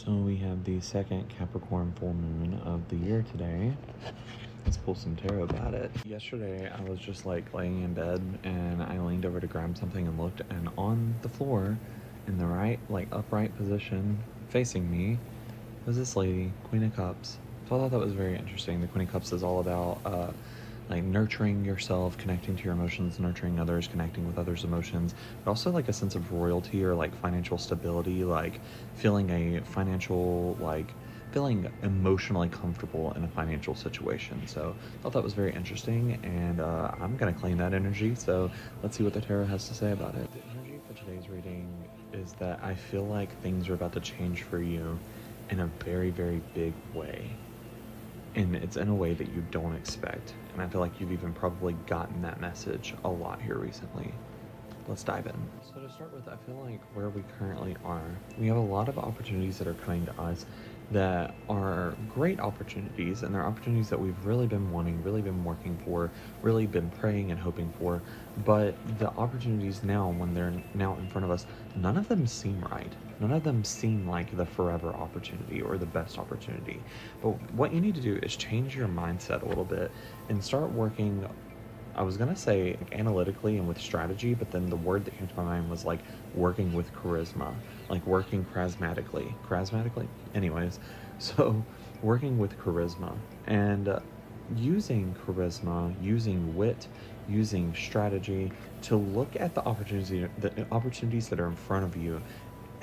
So we have the second Capricorn full moon of the year today. Let's pull some tarot about it. Yesterday, I was just like laying in bed and I leaned over to grab something and looked, and on the floor, in the right, like upright position, facing me, was this lady, Queen of Cups. So I thought that was very interesting. The Queen of Cups is all about like nurturing yourself, connecting to your emotions, nurturing others, connecting with others' emotions, but also like a sense of royalty or like financial stability, like feeling a financial, like feeling emotionally comfortable in a financial situation. So I thought that was very interesting, and I'm gonna claim that energy. So let's see what the tarot has to say about it. The energy for today's reading is that I feel like things are about to change for you in a very, very big way. And it's in a way that you don't expect. And I feel like you've even probably gotten that message a lot here recently. Let's dive in. So to start with, I feel like where we currently are, we have a lot of opportunities that are coming to us that are great opportunities, and they're opportunities that we've really been wanting, really been working for, really been praying and hoping for. But the opportunities now, when they're now in front of us, none of them seem right. None of them seem like the forever opportunity or the best opportunity. But what you need to do is change your mindset a little bit and start working. I was gonna say like analytically and with strategy, but then the word that came to my mind was like working with charisma, like working charismatically. Charismatically? Anyways, so working with charisma and using charisma, using wit, using strategy to look at the opportunities that are in front of you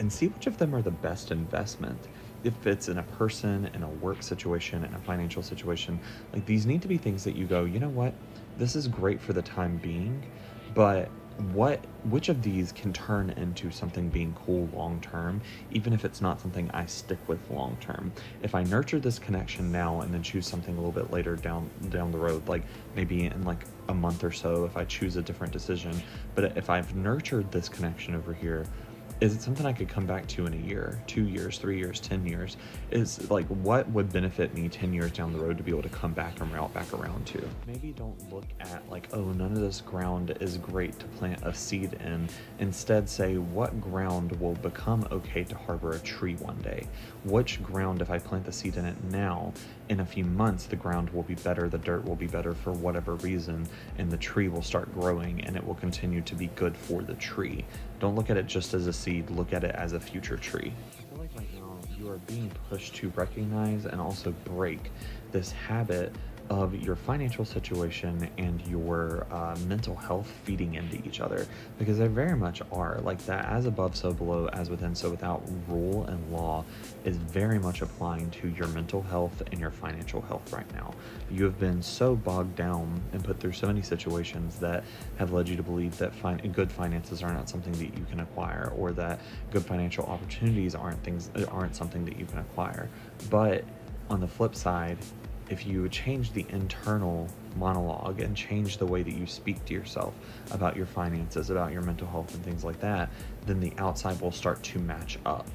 and see which of them are the best investment. If it's in a person, in a work situation, in a financial situation, like these need to be things that you go, you know what, this is great for the time being, but which of these can turn into something being cool long term, even if it's not something I stick with long term. If I nurture this connection now and then choose something a little bit later down the road, like maybe in like a month or so, if I choose a different decision, but if I've nurtured this connection over here, is it something I could come back to in a year, 2 years, 3 years, 10 years? Is like what would benefit me 10 years down the road to be able to come back and route back around to? Maybe don't look at like, oh, none of this ground is great to plant a seed in. Instead, say, what ground will become okay to harbor a tree one day? Which ground, if I plant the seed in it now, in a few months, the ground will be better, the dirt will be better for whatever reason, and the tree will start growing and it will continue to be good for the tree. Don't look at it just as a seed, look at it as a future tree. I feel like right now you are being pushed to recognize and also break this habit of your financial situation and your mental health feeding into each other, because they very much are. Like that as above so below, as within so without rule and law is very much applying to your mental health and your financial health right now. You have been so bogged down and put through so many situations that have led you to believe that good finances are not something that you can acquire, or that good financial opportunities aren't something that you can acquire. But on the flip side, if you change the internal monologue and change the way that you speak to yourself about your finances, about your mental health and things like that, then the outside will start to match up.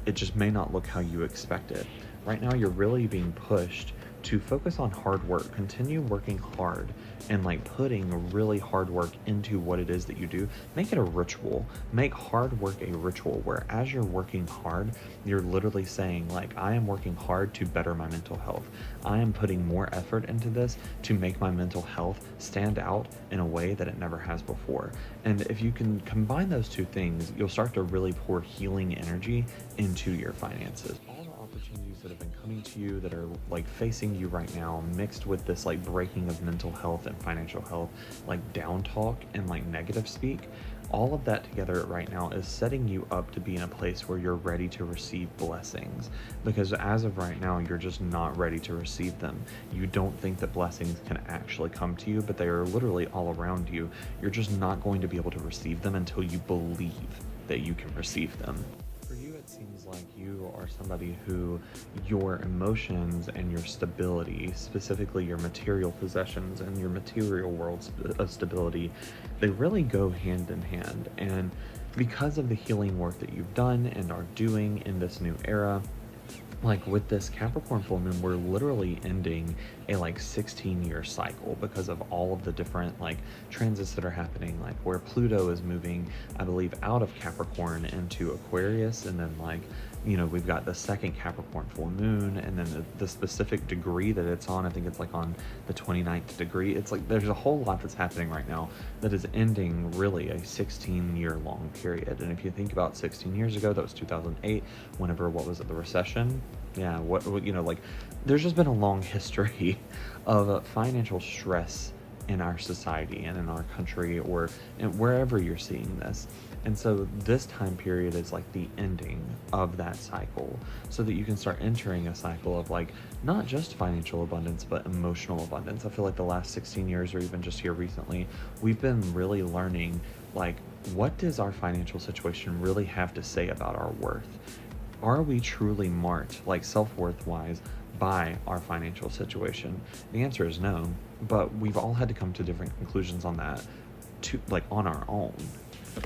It just may not look how you expect it. Right now, you're really being pushed to focus on hard work, continue working hard, and like putting really hard work into what it is that you do. Make it a ritual. Make hard work a ritual where as you're working hard, you're literally saying like, I am working hard to better my mental health. I am putting more effort into this to make my mental health stand out in a way that it never has before. And if you can combine those two things, you'll start to really pour healing energy into your finances. All the opportunities that have been coming to you that are like facing you right now, mixed with this like breaking of mental health and financial health, like down talk and like negative speak, all of that together right now is setting you up to be in a place where you're ready to receive blessings. Because as of right now, you're just not ready to receive them. You don't think that blessings can actually come to you, but they are literally all around you. You're just not going to be able to receive them until you believe that you can receive them. It seems like you are somebody who your emotions and your stability, specifically your material possessions and your material world of stability, they really go hand in hand. And because of the healing work that you've done and are doing in this new era, like with this Capricorn full moon, we're literally ending a like 16-year cycle because of all of the different like transits that are happening, like where Pluto is moving, I believe, out of Capricorn into Aquarius, and then like we've got the second Capricorn full moon, and then the specific degree that it's on. I think it's like on the 29th degree. It's like there's a whole lot that's happening right now that is ending really a 16-year long period. And if you think about 16 years ago, that was 2008, whenever, what was it, the recession? Yeah, like there's just been a long history of financial stress in our society and in our country, or wherever you're seeing this. And so this time period is like the ending of that cycle, so that you can start entering a cycle of like not just financial abundance, but emotional abundance. I feel like the last 16 years, or even just here recently, we've been really learning like, what does our financial situation really have to say about our worth? Are we truly marked, like self-worth wise, by our financial situation? The answer is no, but we've all had to come to different conclusions on that, to like on our own.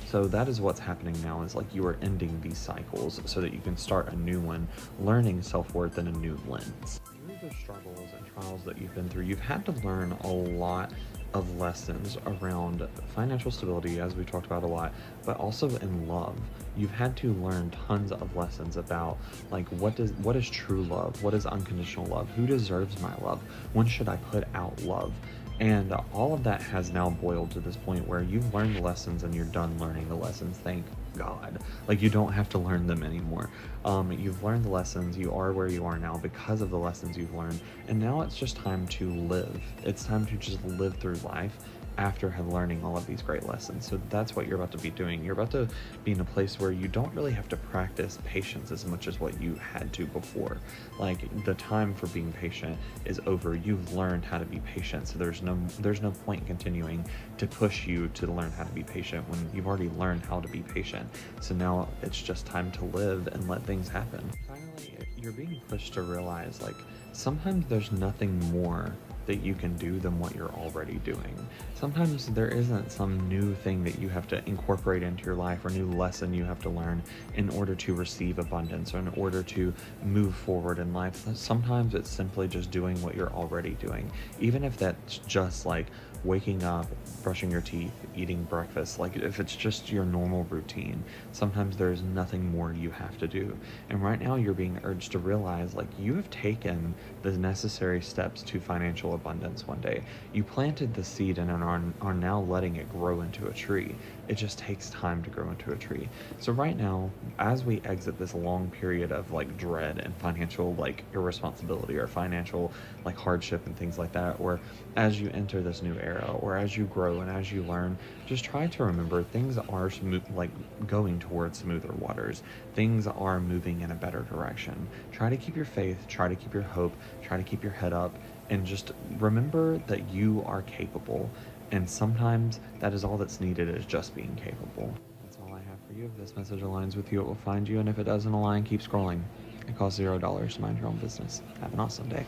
So that is what's happening now, is like you are ending these cycles so that you can start a new one, learning self-worth in a new lens. Through the struggles and trials that you've been through, you've had to learn a lot of lessons around financial stability, as we talked about a lot, but also in love. You've had to learn tons of lessons about like what is true love, what is unconditional love, who deserves my love, when should I put out love. And all of that has now boiled to this point where you've learned the lessons and you're done learning the lessons. Thank God. Like, you don't have to learn them anymore. You've learned the lessons. You are where you are now because of the lessons you've learned. And now it's just time to live. It's time to just live through life after learning all of these great lessons. So that's what you're about to be doing. You're about to be in a place where you don't really have to practice patience as much as what you had to before. Like, the time for being patient is over. You've learned how to be patient, so there's no point continuing to push you to learn how to be patient when you've already learned how to be patient. So now it's just time to live and let things happen. Finally, you're being pushed to realize, like, sometimes there's nothing more that you can do than what you're already doing. Sometimes there isn't some new thing that you have to incorporate into your life, or new lesson you have to learn in order to receive abundance, or in order to move forward in life. Sometimes it's simply just doing what you're already doing, even if that's just like waking up, brushing your teeth, eating breakfast. Like, if it's just your normal routine, sometimes there's nothing more you have to do. And right now you're being urged to realize, like, you have taken the necessary steps to financial abundance one day. You planted the seed and are now letting it grow into a tree. It just takes time to grow into a tree. So right now, as we exit this long period of like dread and financial like irresponsibility, or financial like hardship and things like that, or as you enter this new era, or as you grow and as you learn, just try to remember things are like going towards smoother waters. Things are moving in a better direction. Try to keep your faith, try to keep your hope, try to keep your head up, and just remember that you are capable. And sometimes that is all that's needed, is just being capable. That's all I have for you. If this message aligns with you, it will find you. And if it doesn't align, keep scrolling. It costs $0 to mind your own business. Have an awesome day.